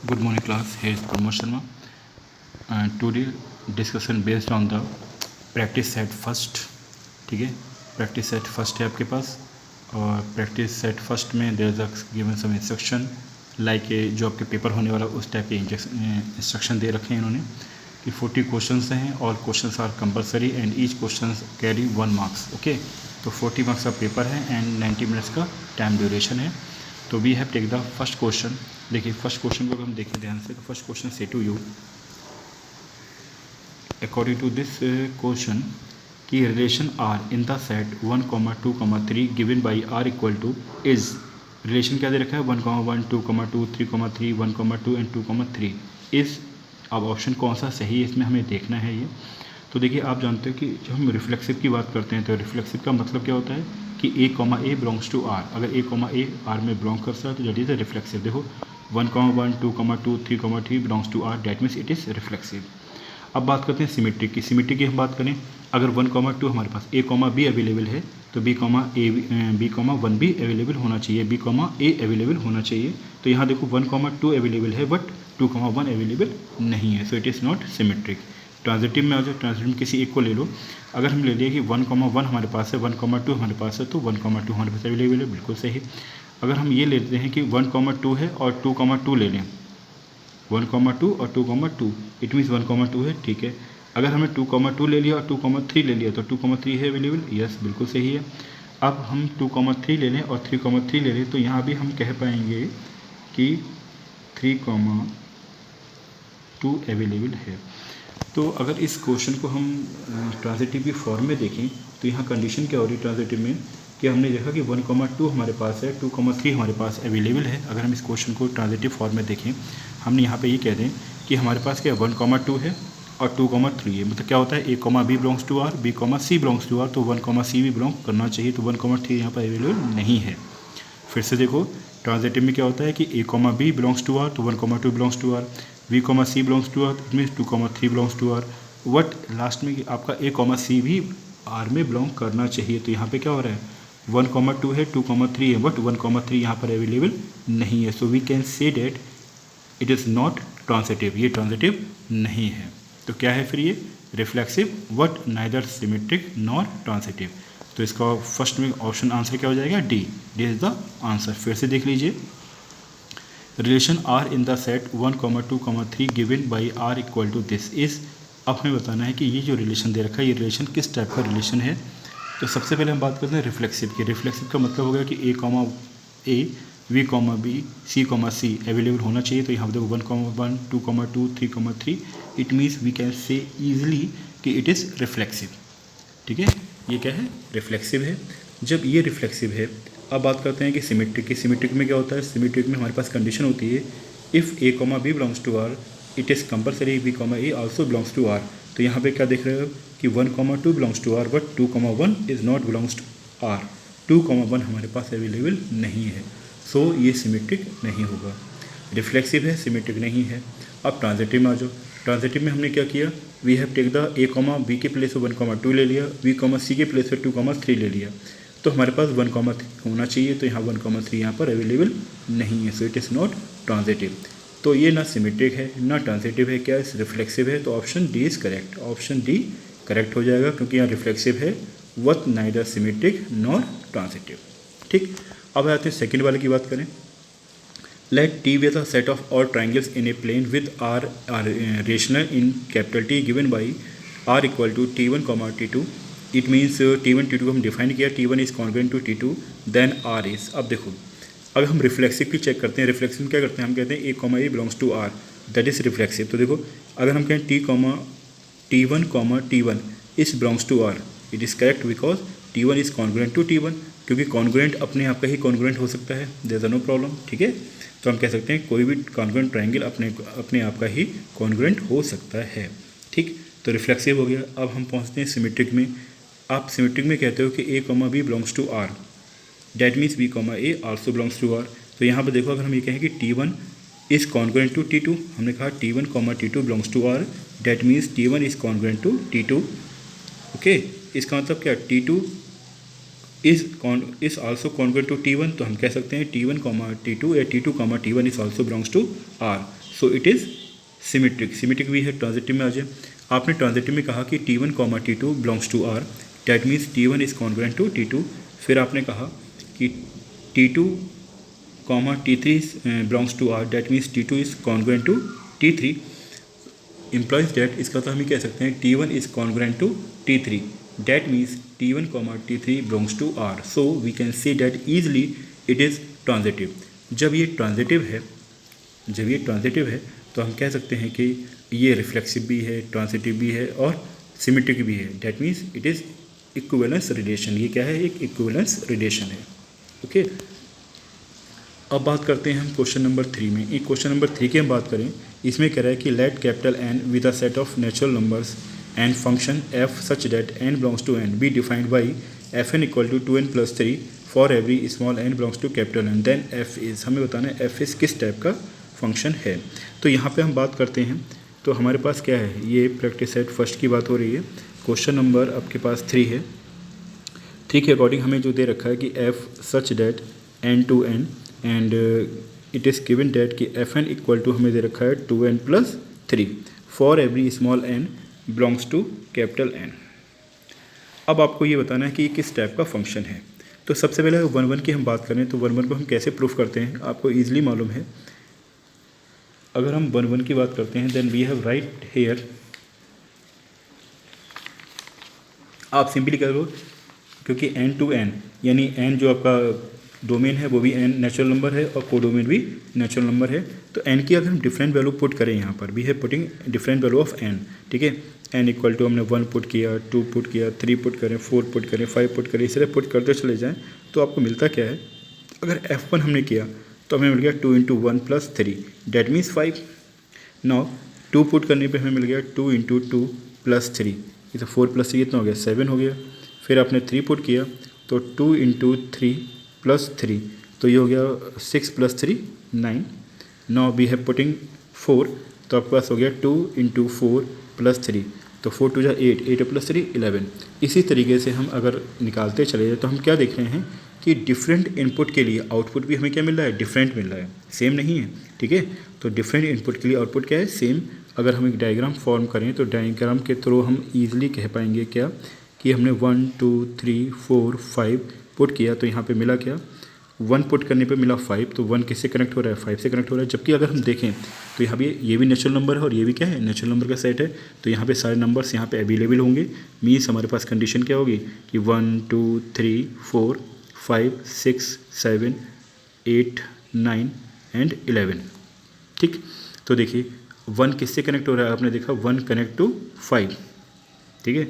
Good morning class, here is Pramod Sharma and today discussion based on the practice set first. ठीक है, practice set first है आपके पास और practice set first में there is a given some instruction like जो आपके paper होने वाला उस टाइप के इंस्ट्रक्शन दे रखे हैं इन्होंने कि 40 क्वेश्चंस हैं, all questions are compulsory and each question carry 1 marks. Okay, तो 40 मार्क्स का पेपर है एंड 90 मिनट्स का टाइम ड्यूरेशन है. तो we have take the first question. देखिए फर्स्ट क्वेश्चन को हम देखें ध्यान से. तो फर्स्ट क्वेश्चन से to you according to this question कि relation R in the set 1, 2, 3 given by R equal to is. रिलेशन क्या दे रखा है 1, 1, 2, 2, 3, 3, 1, 2 एंड 2, 3 इज. अब ऑप्शन कौन सा सही है इसमें हमें देखना है ये. तो देखिए आप जानते हो कि जब हम रिफ्लेक्सिव की बात करते हैं तो रिफ्लेक्सिव का मतलब क्या होता है कि a, बिलोंग्स टू आर. अगर a, आर में बिलोंग करता है तो दैट इज अ रिफ्लेक्सिव. देखो 1, 1, 2, 2, 3, 3 belongs to R, that means it is reflexive. अब बात करते हैं सिमेट्रिक की. सिमेट्रिक की हम बात करें, अगर 1, 2 हमारे पास a, b अवेलेबल है तो b, 1 भी अवेलेबल होना चाहिए, b, a अवेलेबल होना चाहिए. तो यहाँ देखो 1, 2 अवेलेबल है बट 2, 1 अवेलेबल नहीं है, so it is not symmetric. Transitive में आ जाओ, ट्रांजिटिव में किसी एक को ले लो. अगर हम ले लिए कि 1, 1 हमारे पास है, 1, 2 हमारे पास है, तो 1, 2 हमारे पास अवेलेबल है, बिल्कुल सही. अगर हम ये लेते हैं कि 1, 2 है और 2, 2 ले लें, 1, 2 और 2, 2 इट मीन्स 1, 2 है, ठीक है. अगर हमने 2, 2 ले लिया और 2, 3 ले लिया तो 2, 3 है अवेलेबल, यस बिल्कुल सही है. अब हम 2, 3 ले लें और 3, 3 ले लें तो यहाँ भी हम कह पाएंगे कि 3, 2 अवेलेबल है. तो अगर इस क्वेश्चन को हम ट्रांजिटिव की फॉर्म में देखें तो यहाँ कंडीशन क्या हो रही है ट्रांजिटिव में कि हमने देखा कि 1, 2 हमारे पास है, 2, 3 हमारे पास अवेलेबल है. अगर हम इस क्वेश्चन को ट्रांजिटिव फॉर्म में देखें, हमने यहाँ पे ये कह दें कि हमारे पास क्या 1, 2 है और 2, 3 है. मतलब क्या होता है a, b belongs to R, b, c belongs to R, तो 1, c भी बिलोंग करना चाहिए. तो 1, 3 यहाँ पर अवेलेबल नहीं है. फिर से देखो ट्रांजिटिव में क्या होता है कि a, b belongs to R, तो 1, 2 belongs to R, v, c belongs to R, it means 2, 3 belongs to R. But last में आपका a, c भी आर में बिलोंग करना चाहिए. तो यहाँ पे क्या हो रहा है 1, 2 है, 2, 3 है, बट 1, 3 यहाँ पर अवेलेबल नहीं है. So we can say that it is not transitive, ये ट्रांजिटिव नहीं है. तो क्या है फिर ये reflexive, but neither symmetric nor transitive. तो इसका फर्स्ट में ऑप्शन आंसर क्या हो जाएगा D. D is the answer. फिर से देख लीजिए relation R in the set 1, 2, 3 given by R equal to this is. अब हमें बताना है कि ये जो रिलेशन दे रखा है ये रिलेशन किस टाइप का रिलेशन है. तो सबसे पहले हम बात करते हैं रिफ्लेक्सिव की. रिफ्लेक्सिव का मतलब हो गया कि a, v, b, c, available होना चाहिए. तो यहाँ पर देखो 1, 1, 2, 2, 3, 3 it means we can say easily कि इट इज़ रिफ्लेक्सिव. ठीक है, ये क्या है रिफ्लेक्सिव है. जब ये रिफ्लेक्सिव है अब बात करते हैं कि सिमेट्रिक की. सिमेट्रिक में क्या होता है, सिमेट्रिक में हमारे पास कंडीशन होती है if a, b belongs to R it is compulsory b, a also belongs to R. तो यहाँ पे क्या देख रहे हो कि 1, 2 belongs to R but 2, 1 is not belongs to R. 2, 1 हमारे पास अवेलेबल नहीं है, सो ये सिमेट्रिक नहीं होगा. रिफ्लेक्सिव है, सिमेट्रिक नहीं है. अब ट्रांजिटिव में आ जाओ. ट्रांजिटिव में हमने क्या किया, we have take the a, b के प्लेस पर 1, 2 ले लिया, v, c के प्लेस पर 2, 3 ले लिया. तो हमारे पास 1, 3 होना चाहिए. तो यहाँ 1, 3 यहाँ पर अवेलेबल नहीं है, so it is not transitive. तो ये ना सिमेट्रिक है ना ट्रांजिटिव है, क्या रिफ्लेक्सिव है. तो option D is correct. Option D correct हो जाएगा क्योंकि यहाँ रिफ्लेक्सिव है, what neither symmetric nor transitive. ठीक, अब आते हैं सेकेंड वाले की बात करें. Let T be the set of all triangles in a plane with R rational in capital T given by R equal to T1, T2. It means T1, T2 को हम डिफाइन किया, T1 is congruent to T2, then R is. अब देखो अगर हम reflexive की check करते हैं, रिफ्लेक्सिव क्या करते हैं, हम कहते हैं a, belongs to R, that is reflexive. तो देखो अगर हम कहें T1, T1 is belongs to R, it is correct because T1 is congruent to T1, क्योंकि कॉन्ग्रुएंट अपने आप का ही कॉन्ग्रुएंट हो सकता है, देयर इज नो प्रॉब्लम. ठीक है, तो हम कह सकते हैं कोई भी कॉन्ग्रुएंट ट्रायंगल अपने आप का ही कॉन्ग्रुएंट हो सकता है. ठीक, तो रिफ्लेक्सिव हो गया. अब हम पहुंचते हैं सिमेट्रिक में. आप सिमेट्रिक में कहते हो कि a, b belongs to R, that means b, a also belongs to R. तो यहाँ पर देखो अगर हम ये कहें कि T1 is congruent to T2, हमने कहा T1, T2 belongs to R, that means T1 is congruent to T2. Okay, इसका मतलब क्या, T2 is also congruent to T1. तो हम कह सकते हैं T1, T2 या T2, T1 is also belongs to R. So it is symmetric. Symmetric भी है, ट्रांजिटिव में आ जाए। आपने ट्रांजिटिव में कहा कि T1, T2 belongs to R, that means T1 is congruent to T2। फिर आपने कहा कि T2, T3 belongs to R, that means T2 is congruent to T3, implies that इसका तो हम ही कह सकते हैं T1 is congruent to T3, that means T1, T3 belongs to R, so we can say that easily it is transitive। जब ये transitive है तो हम कह सकते हैं कि ये रिफ्लेक्सिव भी है, ट्रांजिटिव भी है और सिमेट्रिक भी है, that means it is equivalence relation. ये क्या है? एक इक्विवेलेंस रिलेशन है। ओके, अब बात करते हैं हम क्वेश्चन नंबर 3 में। एक क्वेश्चन नंबर 3 की हम बात करें, इसमें कह रहा है कि let capital N with a set of natural numbers and function f such that n belongs to n be defined by fn equal to 2n+3 for every small n belongs to capital N, then f is, हमें बताना है f is किस type का function है। तो यहाँ पे हम बात करते हैं, तो हमारे पास क्या है, ये प्रैक्टिस सेट फर्स्ट की बात हो रही है। क्वेश्चन नंबर आपके पास 3 है। 3 के अकॉर्डिंग हमें जो दे रखा है कि f such that n to n and it is given that कि fn इक्वल टू हमें दे रखा है 2n+3 for every small n belongs to capital N। अब आपको ये बताना है कि ये किस टाइप का फंक्शन है। तो सबसे पहले 1 की हम बात करें तो 1 को हम कैसे प्रूफ करते हैं, आपको ईजिली मालूम है। अगर हम 1 की बात करते हैं then we have right here, आप सिंपली करो क्योंकि n to n यानी n जो आपका डोमेन है वो भी n नेचुरल नंबर है और कोडोमेन भी नेचुरल नंबर है। तो n की अगर हम डिफरेंट वैल्यू पुट करें, यहाँ पर वी है putting different value of n, ठीक है। n इक्वल टू हमने 1 पुट किया, 2 पुट किया, 3 पुट करें, 4 पुट करें, 5 पुट करें, इस तरह पुट करते चले जाएँ तो आपको मिलता क्या है। अगर f1 हमने किया तो हमें मिल गया 2 × 1+3 डैट मीन्स 5। नाउ 2 पुट करने पर हमें मिल गया 2 × 2+3, ये तो 4+3 कितना हो गया, 7 हो गया। फिर आपने 3 पुट किया तो 2 × 3+3, तो ये हो गया 6 + 3 9। नाउ वी हैव पुटिंग 4, तो आपके पास हो गया 2 × 4+3, तो 4 × 2 = 8, 8 + 3 11। इसी तरीके से हम अगर निकालते चले जाए तो हम क्या देख रहे हैं कि डिफरेंट इनपुट के लिए आउटपुट भी हमें क्या मिल रहा है, डिफरेंट मिल रहा है, सेम नहीं है, ठीक है। तो डिफरेंट इनपुट के लिए आउटपुट क्या है, सेम। अगर हम एक डायग्राम फॉर्म करें तो डायग्राम के थ्रू हम ईजिली कह पाएंगे क्या कि हमने 1 2 3 4 5 पुट किया तो यहाँ पे मिला क्या, 1 पुट करने पे मिला 5, तो 1 किससे कनेक्ट हो रहा है, 5 से कनेक्ट हो रहा है। जबकि अगर हम देखें तो यहाँ पे ये भी नेचुरल नंबर है और ये भी क्या है, नेचुरल नंबर का सेट है। तो यहाँ पे सारे नंबर्स यहाँ पे अवेलेबल होंगे, मीन्स हमारे पास कंडीशन क्या होगी कि 1 2 3 4 5 6 7 8 9 एंड 11, ठीक। तो देखिए 1 किससे कनेक्ट हो रहा है, आपने देखा 1 कनेक्ट टू 5, ठीक है,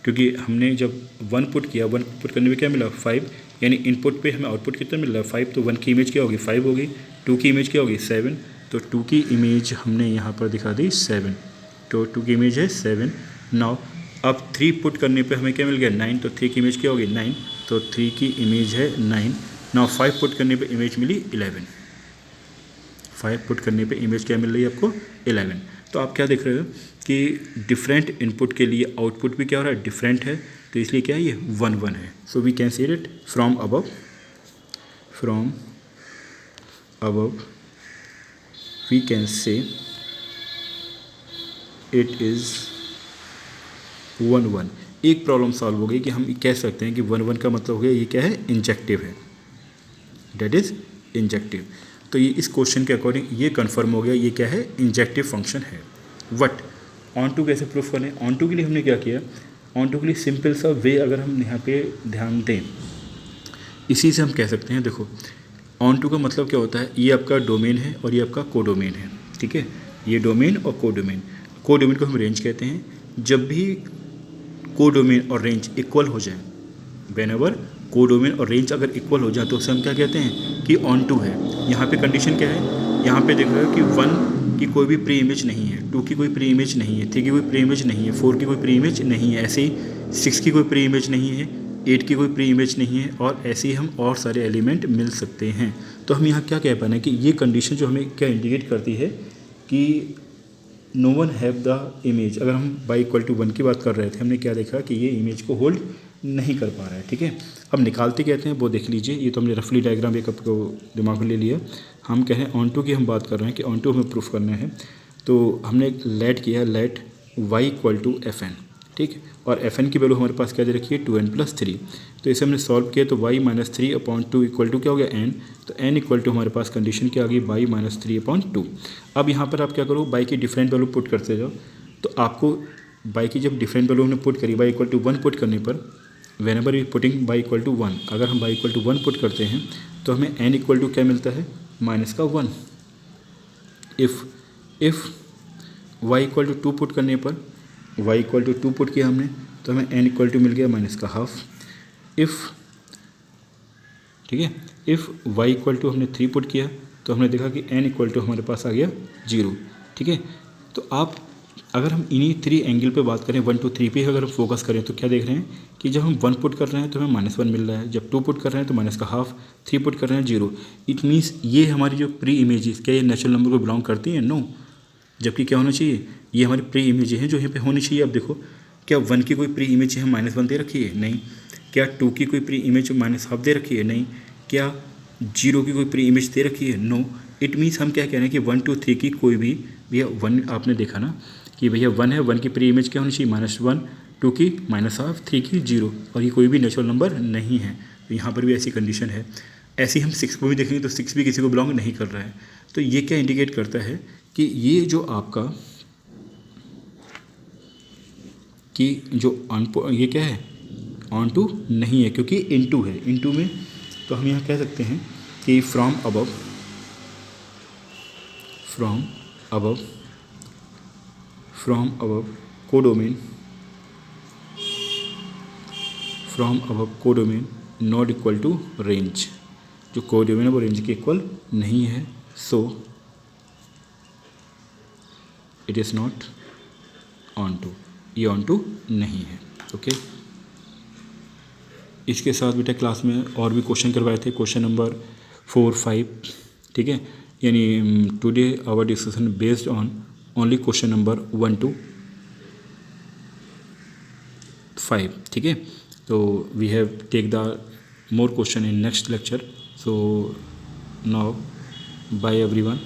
क्योंकि हमने जब 1 पुट किया, 1 पुट करने में क्या मिला 5, यानी इनपुट पे हमें आउटपुट कितना मिल रहा है 5, तो 1 की इमेज क्या होगी 5 होगी, 2 की इमेज क्या होगी 7, तो 2 की इमेज हमने यहाँ पर दिखा दी 7, तो 2 की इमेज है 7। नाउ अब 3 पुट करने पे हमें क्या मिल गया 9, तो 3 की इमेज क्या होगी 9, तो 3 की इमेज है 9। नाउ 5 पुट करने पे इमेज मिली 11, 5 पुट करने पे इमेज क्या मिल रही है आपको 11। तो आप क्या देख रहे हो कि डिफरेंट इनपुट के लिए आउटपुट भी क्या हो रहा है, डिफरेंट है, तो इसलिए क्या है ये 1 1 है। So we can see it from above we can say it is 1 1। एक प्रॉब्लम सॉल्व हो गई कि हम कह सकते हैं कि 1 1 का मतलब हो गया ये क्या है, इंजेक्टिव है, डेट इज़ इंजेक्टिव। तो ये इस क्वेश्चन के अकॉर्डिंग ये कंफर्म हो गया ये क्या है, इंजेक्टिव फंक्शन है। वट ऑन टू कैसे प्रूफ करें, ऑन टू के लिए हमने क्या किया, ऑन टू के लिए सिंपल सा वे अगर हम यहाँ पे ध्यान दें, इसी से हम कह सकते हैं। देखो ऑन टू का मतलब क्या होता है, ये आपका डोमेन है और ये आपका कोडोमेन है, ठीक है, ये डोमेन और कोडोमेन। कोडोमेन को हम रेंज कहते हैं। जब भी कोडोमेन और रेंज इक्वल हो जाए, व्हेनेवर कोडोमेन और रेंज अगर इक्वल हो जाए तो उसे हम क्या कहते हैं कि ऑन टू है। यहाँ पे कंडीशन क्या है, यहाँ पे देख रहे हो कि 1 की कोई भी प्री इमेज नहीं है, 2 की कोई प्री इमेज नहीं है, 3 की कोई प्री इमेज नहीं है, 4 की कोई प्री इमेज नहीं है, ऐसे ही 6 की कोई प्री इमेज नहीं है, 8 की कोई प्री इमेज नहीं है, और ऐसे ही हम और सारे एलिमेंट मिल सकते हैं। तो हम यहाँ क्या कह पाए कि ये कंडीशन जो हमें क्या इंडिकेट करती है कि no one have the image. अगर हम y = 1 की बात कर रहे थे, हमने क्या देखा कि ये इमेज को होल्ड नहीं कर पा रहा है। ठीक है, अब निकालते कहते हैं वो देख लीजिए, ये तो हमने रफली डायग्राम एक आपको दिमाग में ले लिया। हम कह रहे हैं ऑन टू की हम बात कर रहे हैं कि ऑन टू हमें प्रूफ करना है। तो हमने लेट किया, let y equal to F N. ठीक, और एफ एन की वैल्यू हमारे पास क्या दे रखी है 2n+3। तो इसे हमने सॉल्व किया तो y-3/2 इक्वल टू क्या हो गया n। तो n इक्वल टू हमारे पास कंडीशन क्या आ गई y-3/2। अब यहाँ पर आप क्या करो, y की डिफरेंट वैल्यू पुट करते जाओ। तो आपको y की जब डिफरेंट वैल्यू हमने पुट करी y इक्वल टू 1 पुट करने पर whenever we putting y equal to 1, अगर हम y इक्वल टू 1 पुट करते हैं तो हमें n इक्वल टू क्या मिलता है -1। If y equal to 2 put करने पर y इक्वल टू 2 पुट किया हमने तो हमें n इक्वल टू मिल गया -1/2। इफ़, ठीक है, इफ़ y इक्वल टू हमने 3 पुट किया तो हमने देखा कि n इक्वल टू हमारे पास आ गया 0। ठीक है, तो आप अगर हम इन्हीं 3 एंगल पे बात करें 1 2 3 पे अगर हम फोकस करें तो क्या देख रहे हैं कि जब हम 1 पुट कर रहे हैं तो हमें -1 मिल रहा है, जब 2 पुट कर रहे हैं तो -1/2, 3 पुट कर रहे हैं 0। इट मीन्स ये हमारी जो प्री इमेजेस क्या ये नेचुरल नंबर को बिलोंग करती हैं? नो। जबकि क्या होना चाहिए, ये हमारी प्री इमेज हैं जो यहाँ पे होनी चाहिए। अब देखो, क्या 1 की कोई प्री इमेज हम -1 दे रखी है? नहीं। क्या 2 की कोई प्री इमेज -1/2 दे रखी है? नहीं। क्या 0 की कोई प्री इमेज दे रखी है? नो। इट मीन्स हम क्या कह रहे हैं कि 1 2 3 की कोई भी भैया 1 आपने देखा ना कि भैया 1 है, 1 की प्री इमेज क्या होनी चाहिए -1, 2 की -1/2, 3 की 0, और ये कोई भी नेचुरल नंबर नहीं है। तो यहाँ पर भी ऐसी कंडीशन है। ऐसे ही हम 6 को भी देखेंगे तो 6 भी किसी को बिलोंग नहीं कर रहा है। तो ये क्या इंडिकेट करता है कि ये जो आपका कि जो ये क्या है ऑन टू नहीं है, क्योंकि इनटू है। इनटू में तो हम यहाँ कह सकते हैं कि from above codomain not equal to range. जो कोडोमेन है वो रेंज के इक्वल नहीं है, so it is not onto, ये ऑन टू नहीं है। ओके, इसके साथ बेटा क्लास में और भी क्वेश्चन करवाए थे, क्वेश्चन नंबर 4 5। ठीक है, यानी today our discussion based on only question number 1 to 5। ठीक है, तो we have take the more question in next lecture. So now bye everyone.